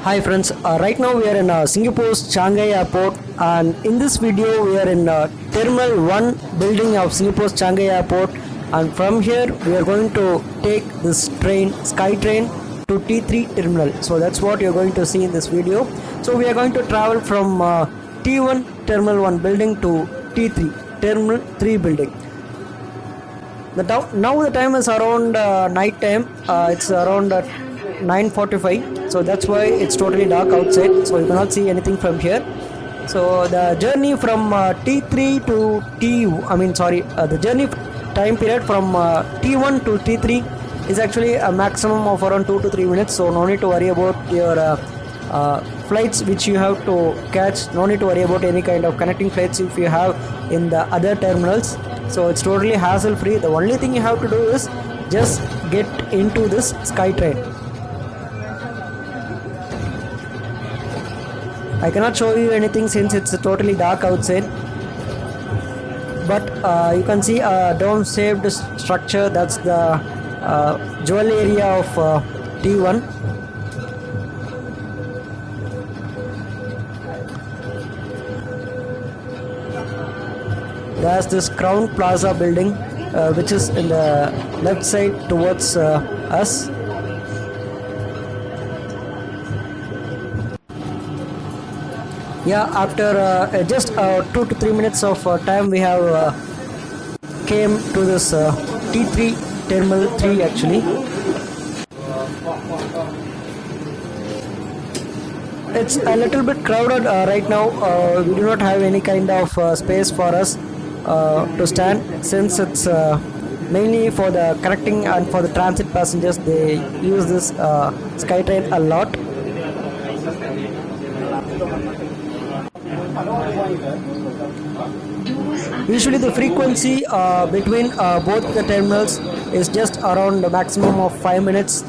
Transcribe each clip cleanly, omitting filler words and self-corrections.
Hi friends, right now we are in Singapore's Changi airport, and in this video we are in Terminal 1 building of Singapore's Changi airport, and from here we are going to take this train, Sky train, to T3 terminal. So that's what you're going to see in this video. So we are going to travel from T1 Terminal 1 building to T3 Terminal 3 building. Now the time is around night time. It's around 9:45, so that's why it's totally dark outside, so you cannot see anything from here. So the journey from T3 to the journey time period from T1 to T3 is actually a maximum of around 2 to 3 minutes, so no need to worry about your flights which you have to catch. No need to worry about any kind of connecting flights if you have in the other terminals. So it's totally hassle free. The only thing you have to do is just get into this Sky train. I cannot show you anything since it's totally dark outside, but you can see a dome-shaped structure. That's the jewel area of T1. There's this Crown Plaza building, which is in the left side towards us. Yeah, after just 2 to 3 minutes of time, we have came to this T3 Terminal 3 actually. It's a little bit crowded right now. We do not have any kind of space for us to stand, since it's mainly for the connecting and for the transit passengers. They use this SkyTrain a lot. Usually the frequency between both the terminals is just around the maximum of 5 minutes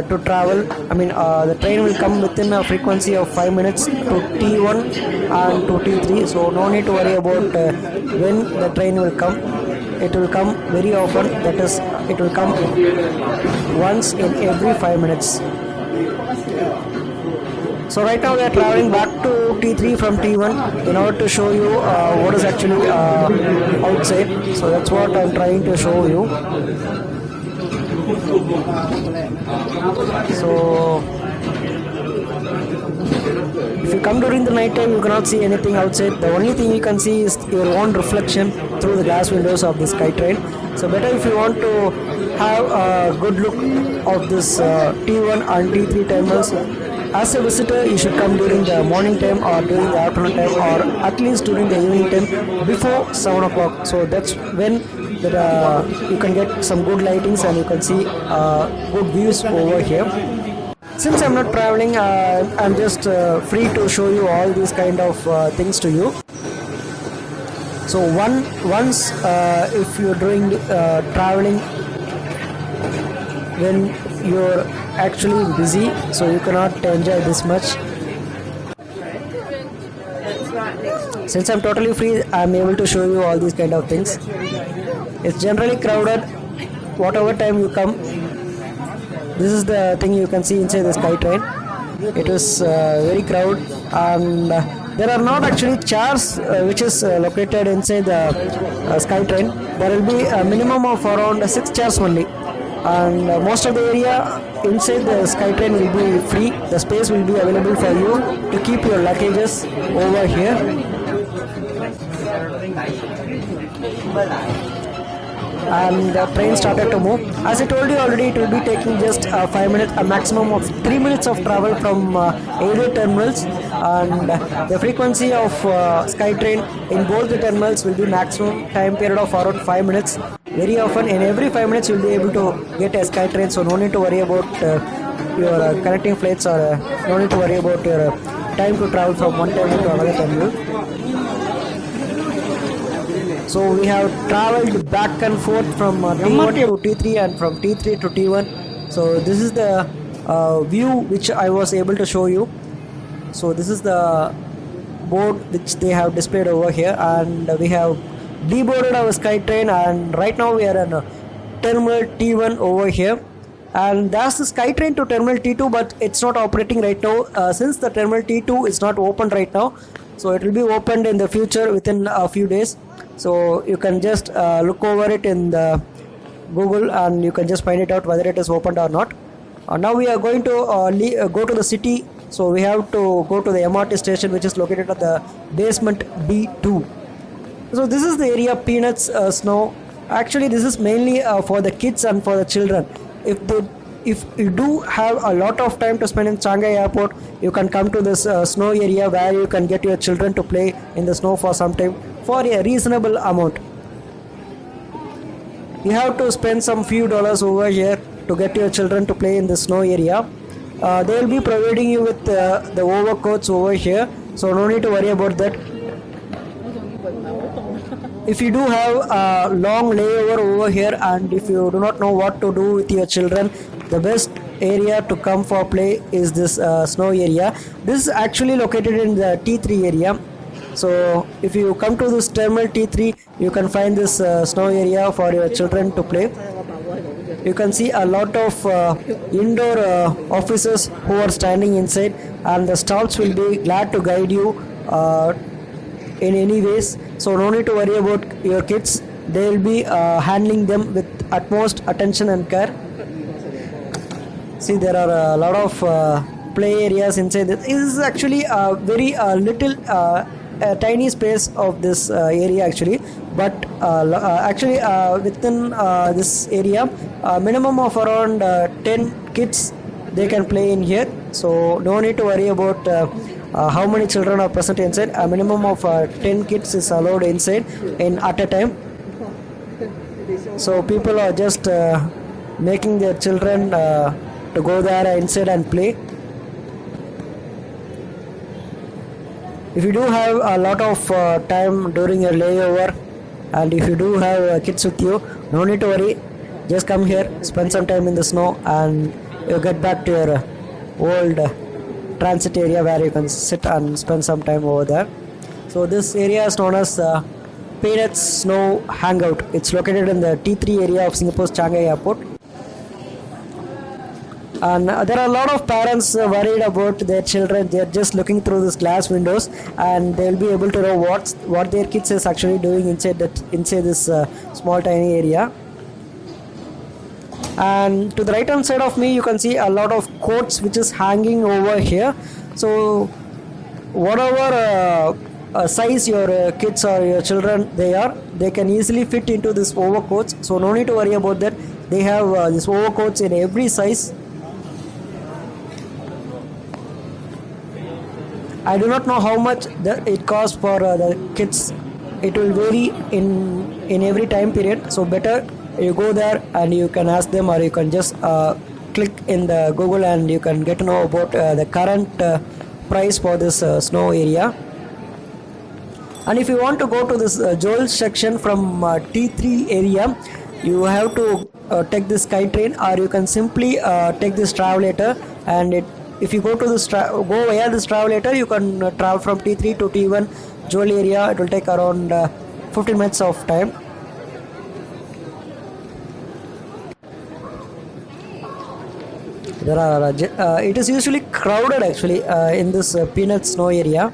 to travel. The train will come within a frequency of 5 minutes to T1 and to T3, so no need to worry about when the train will come. It will come very often, that is, it will come once in every 5 minutes. So right now we are traveling back to T3 from T1 in order to show you what is actually outside. So that's what I'm trying to show you. So if you come during the night time, you cannot see anything outside. The only thing you can see is your own reflection through the glass windows of the Sky train. So better if you want to have a good look of this T1 and T3 terminals. As a visitor, you should come during the morning time or during the afternoon time, or at least during the evening time before 7 o'clock. So that's when you can get some good lightings and you can see good views over here. Since I'm not traveling, I'm just free to show you all these kind of things to you. So once if you're doing traveling when you're actually busy, so you cannot enjoy this much. Since I'm totally free, I'm able to show you all these kind of things. It's generally crowded whatever time you come. This is the thing you can see inside the Sky train. It is very crowded, and there are not actually chairs which is located inside the Sky train. There will be a minimum of around 6 chairs only, and most of the area inside the Sky train will be free. The space will be available for you to keep your luggages over here. And the train started to move. As I told you already, it will be taking just 5 minutes, a maximum of 3 minutes of travel from either terminals, and the frequency of Sky train in both the terminals will be maximum time period of around 5 minutes. Very often, in every 5 minutes, you will be able to get a Sky train, so no need to worry about your connecting flights, or no need to worry about your time to travel from one terminal to another terminal. So we have traveled back and forth from T1 to T3 and from T3 to T1. So this is the view which I was able to show you. So this is the board which they have displayed over here, and we have deboarded our Sky train, and right now we are in terminal T1 over here. And there's the SkyTrain to Terminal T2, but it's not operating right now since the Terminal T2 is not open right now. So it will be opened in the future within a few days. So you can just look over it in the Google and you can just find it out whether it is opened or not. Now we are going to go to the city. So we have to go to the MRT station, which is located at the basement B2. So this is the area Peanuts Snow. Actually, this is mainly for the kids and for the children. If you do have a lot of time to spend in Changi Airport, you can come to this snow area where you can get your children to play in the snow for some time for a reasonable amount. You have to spend some few dollars over here to get your children to play in the snow area. They will be providing you with the overcoats over here, so no need to worry about that. If you do have a long layover over here and if you do not know what to do with your children, the best area to come for play is this snow area. This is actually located in the T3 area. So if you come to this terminal T3, you can find this snow area for your children to play. You can see a lot of indoor officers who are standing inside, and the stalls will be glad to guide you in any ways. So no need to worry about your kids. They will be handling them with utmost attention and care. See, there are a lot of play areas inside. This is actually a very little tiny space of this area actually, but actually within this area, minimum of around 10 kids they can play in here. So no need to worry about how many children are present inside. A minimum of 10 kids is allowed inside at a time. So people are just making their children to go there inside and play. If you do have a lot of time during your layover, and if you do have kids with you, no need to worry. Just come here, spend some time in the snow, and you get back to your old transit area where you can sit and spend some time over there. So this area is known as Peanuts Snow Hangout. It's located in the T3 area of Singapore's Changi Airport. And there are a lot of parents worried about their children. They are just looking through these glass windows, and they will be able to know what their kids is actually doing inside this small tiny area. And to the right hand side of me, you can see a lot of coats which is hanging over here. So whatever size your kids or your children they can easily fit into this overcoats. So no need to worry about that. They have these overcoats in every size. I do not know how much it costs for the kids. It will vary in every time period. So better you go there and you can ask them, or you can just click in the Google and you can get to know about the current price for this snow area. And if you want to go to this Joel section from T3 area, you have to take this SkyTrain, or you can simply take this travelator. And if you go to this go via this travelator, you can travel from T3 to T1 Joel area. It will take around 15 minutes of time. There are it is usually crowded actually in this Peanut Snow area.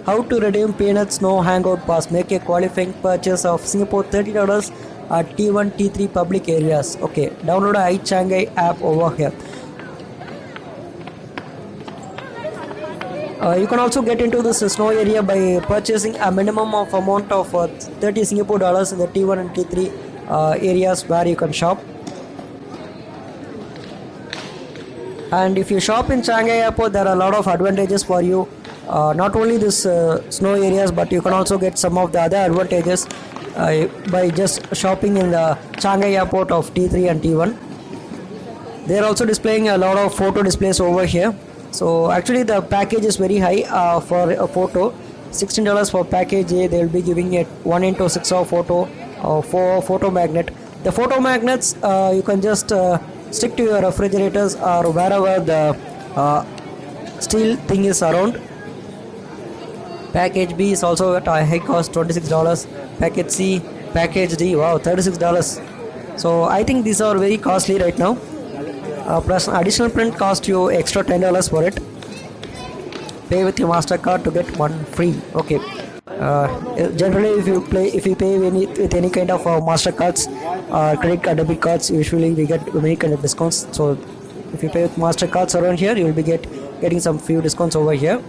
How to redeem Peanut Snow Hangout Pass? Make a qualifying purchase of Singapore $30 at T1 T3 public areas. Okay, download a iChangi app over here. You can also get into this snow area by purchasing a minimum of amount of 30 Singapore dollars in the T1 and T3 areas where you can shop. And if you shop in Changi Airport, there are a lot of advantages for you. Not only this snow areas, but you can also get some of the other advantages by just shopping in the Changi Airport of T3 and T1. They are also displaying a lot of photo displays over here. So actually the package is very high for a photo. $16 for package A. They will be giving it 1:6 of photo for photo magnet. The photo magnets you can just stick to your refrigerators or wherever the steel thing is around. Package B is also at a high cost, $26. Package C, package D, wow, $36. So I think these are very costly right now. plus additional print cost you extra $10 for it. Pay with your MasterCard to get one free. Okay. Generally, if you pay with any kind of MasterCards, credit card, debit cards, usually we get many kind of discounts. So if you pay with MasterCards around here, you will be getting some few discounts over here.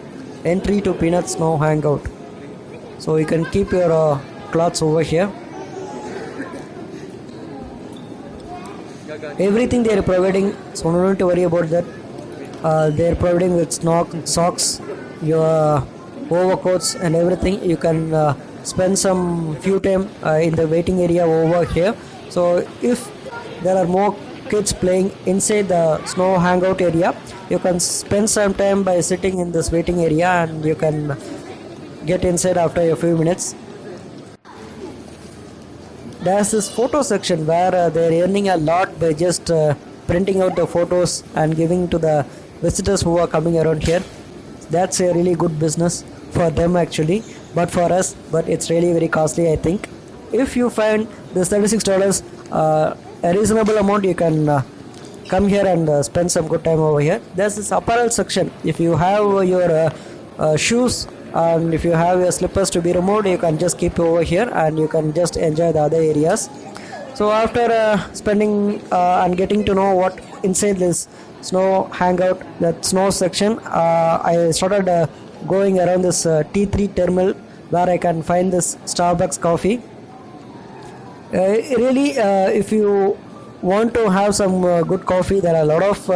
Entry to Peanut Snow Hangout. So you can keep your clothes over here. Everything they are providing, so no need to worry about that. They are providing with socks, your overcoats and everything. You can spend some few time in the waiting area over here. So if there are more kids playing inside the snow hangout area, you can spend some time by sitting in this waiting area, and you can get inside after a few minutes. There's this photo section where they're earning a lot by just printing out the photos and giving to the visitors who are coming around here. That's a really good business for them actually, but for us, but it's really very costly, I think. If you find this $36 a reasonable amount, you can come here and spend some good time over here. There's this apparel section. If you have your shoes and if you have your slippers to be removed, you can just keep over here and you can just enjoy the other areas. So after spending and getting to know what inside this snow hangout, that snow section, I started going around this T3 terminal where I can find this Starbucks coffee. Really, if you want to have some good coffee, there are a lot of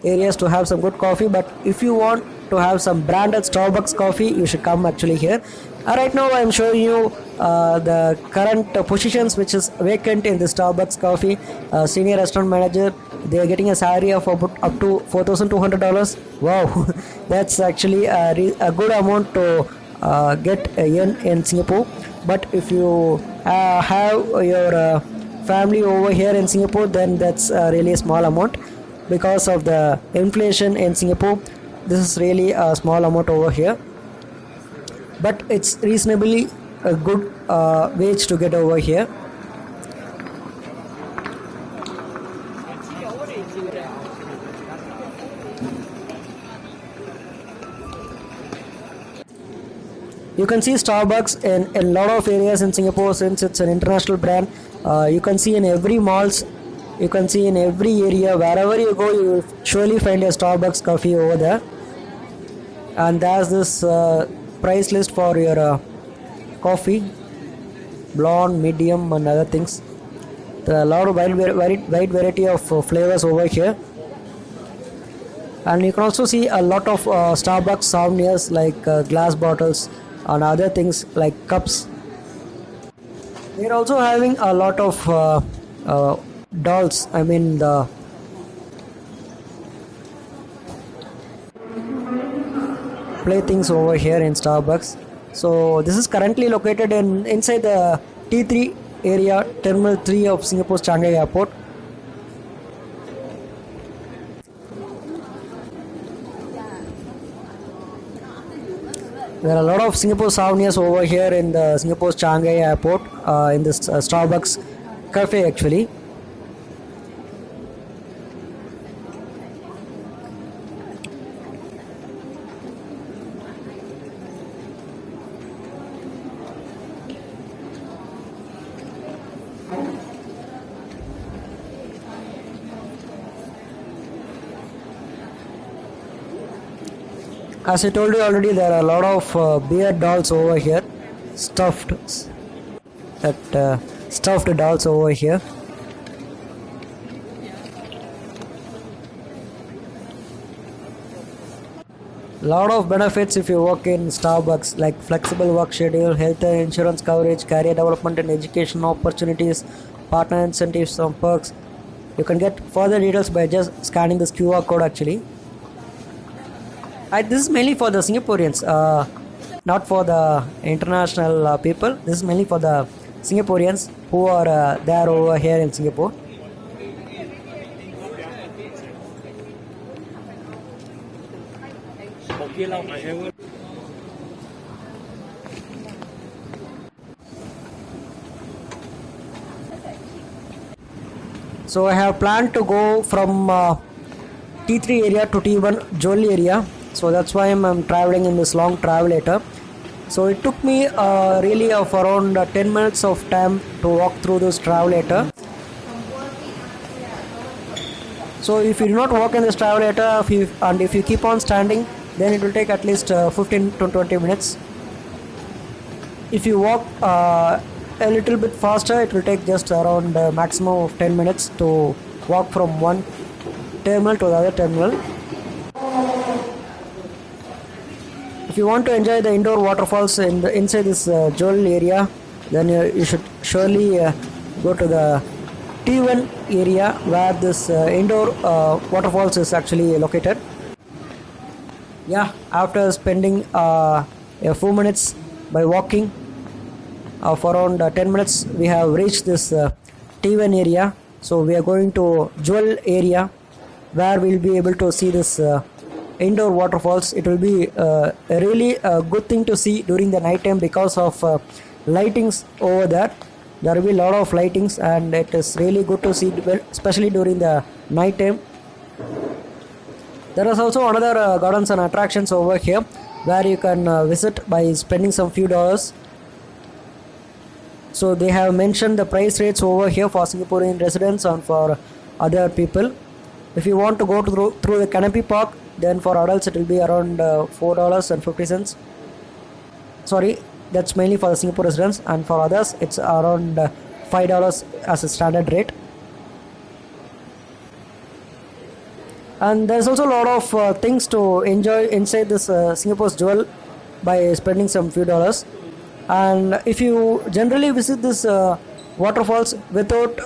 areas to have some good coffee, but if you want to have some branded Starbucks coffee, you should come actually here. Right now I am showing you the current positions which is vacant in the Starbucks coffee. Senior restaurant manager, they are getting a salary of about up to $4,200. Wow. That's actually a good amount to get in Singapore. But if you have your family over here in Singapore, then that's really a small amount. Because of the inflation in Singapore, this is really a small amount over here, but it's reasonably a good wage to get over here. You can see Starbucks in a lot of areas in Singapore since it's an international brand. You can see in every malls, you can see in every area, wherever you go, you will surely find a Starbucks coffee over there. And there's this price list for your coffee, blonde, medium and other things. There are a lot of wide variety of flavors over here. And you can also see a lot of Starbucks souvenirs like glass bottles and other things like cups. They're also having a lot of dolls, I mean the playthings over here in Starbucks. So this is currently located inside the T3 area, Terminal 3 of Singapore's Changi Airport. There are a lot of Singapore souvenirs over here in the Singapore's Changi Airport, in this Starbucks cafe actually. As I told you already, there are a lot of beer dolls over here, stuffed dolls over here. Lot of benefits if you work in Starbucks, like flexible work schedule, health and insurance coverage, career development and education opportunities, partner incentives, some perks. You can get further details by just scanning this QR code actually. This is mainly for the Singaporeans, not for the international people. This is mainly for the Singaporeans who are there over here in Singapore. So I have planned to go from T3 area to T1 Jewel area. So that's why I'm traveling in this long travel later. So it took me really of around 10 minutes of time to walk through this travel later. So if you do not walk in this travel later, if you keep on standing, then it will take at least 15 to 20 minutes. If you walk a little bit faster, it will take just around maximum of 10 minutes to walk from one terminal to the other terminal. If you want to enjoy the indoor waterfalls inside this Jewel area, then you should surely go to the T1 area where this indoor waterfalls is actually located. Yeah, after spending a few minutes by walking for around 10 minutes, we have reached this T1 area. So we are going to Jewel area where we'll be able to see this indoor waterfalls. It will be a really good thing to see during the night time because of lightings over there. There will be a lot of lightings and it is really good to see, especially during the night time. There is also another gardens and attractions over here where you can visit by spending some few dollars. So they have mentioned the price rates over here for Singaporean residents and for other people. If you want to go through the canopy park, then for adults it will be around $4.50. Sorry, that's mainly for the Singapore residents, and for others it's around $5 as a standard rate. And there's also a lot of things to enjoy inside this Singapore's Jewel by spending some few dollars. And if you generally visit this waterfalls without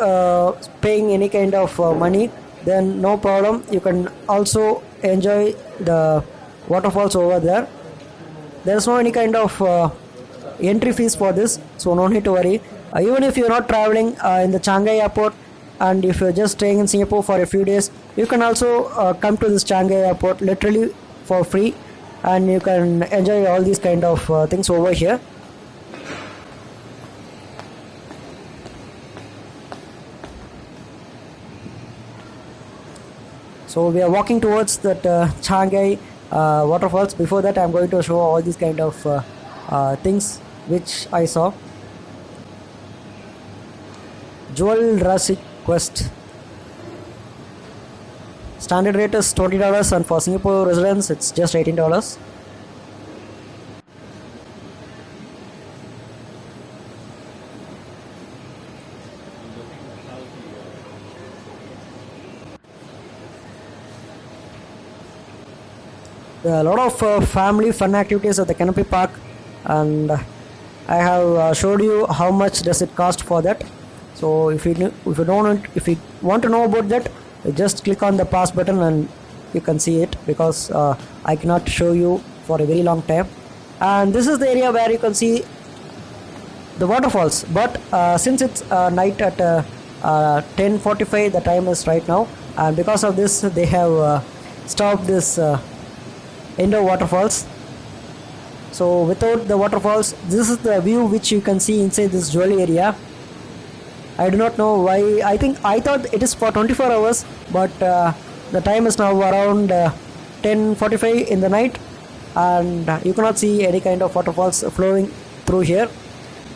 paying any kind of money, then no problem, you can also enjoy the waterfalls over there. There's no any kind of entry fees for this, so no need to worry. Even if you're not traveling in the Changi airport, and if you're just staying in Singapore for a few days, you can also come to this Changi airport literally for free, and you can enjoy all these kind of things over here. So we are walking towards that Changi waterfalls. Before that, I'm going to show all these kind of things which I saw. Jewel Jurassic Quest. Standard rate is $20, and for Singapore residents, it's just $18. There are a lot of family fun activities at the canopy park, and I have showed you how much does it cost for that. So if you want to know about that, you just click on the pause button and you can see it, because I cannot show you for a very long time. And this is the area where you can see the waterfalls, but since it's night at 10:45, the time is right now, and because of this they have stopped this indoor waterfalls. So without the waterfalls, this is the view which you can see inside this Jewel area. I do not know why. I thought it is for 24 hours, but the time is now around 10:45 in the night, and you cannot see any kind of waterfalls flowing through here.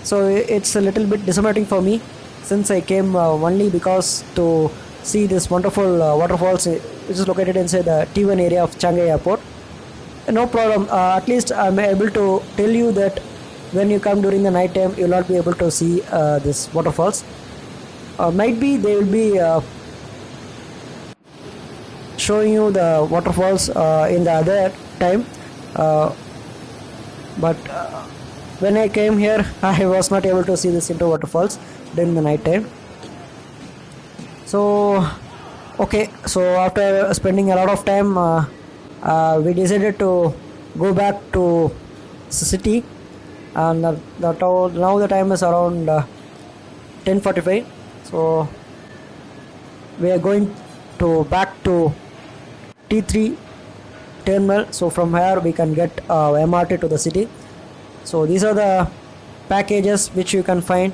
So it's a little bit disappointing for me, since I came only because to see this wonderful waterfalls which is located inside the T1 area of Changi airport. No problem, at least I'm able to tell you that when you come during the night time, you'll not be able to see this waterfalls. Might be they will be showing you the waterfalls in the other time, but when I came here, I was not able to see this indoor waterfalls during the night time. So okay, so after spending a lot of time, we decided to go back to the city, and now the time is around 10:45. So we are going back to T3 terminal. So from here we can get MRT to the city. So these are the packages which you can find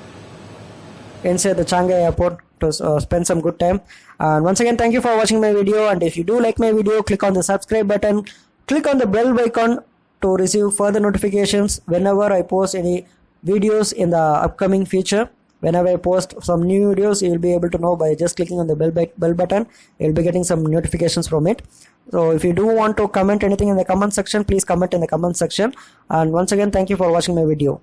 inside the Changi airport to spend some good time. And once again, thank you for watching my video, and if you do like my video, click on the subscribe button, click on the bell icon to receive further notifications whenever I post any videos in the upcoming future. Whenever I post some new videos, you will be able to know by just clicking on the bell button. You'll be getting some notifications from it. So if you do want to comment anything in the comment section, please comment in the comment section. And once again, thank you for watching my video.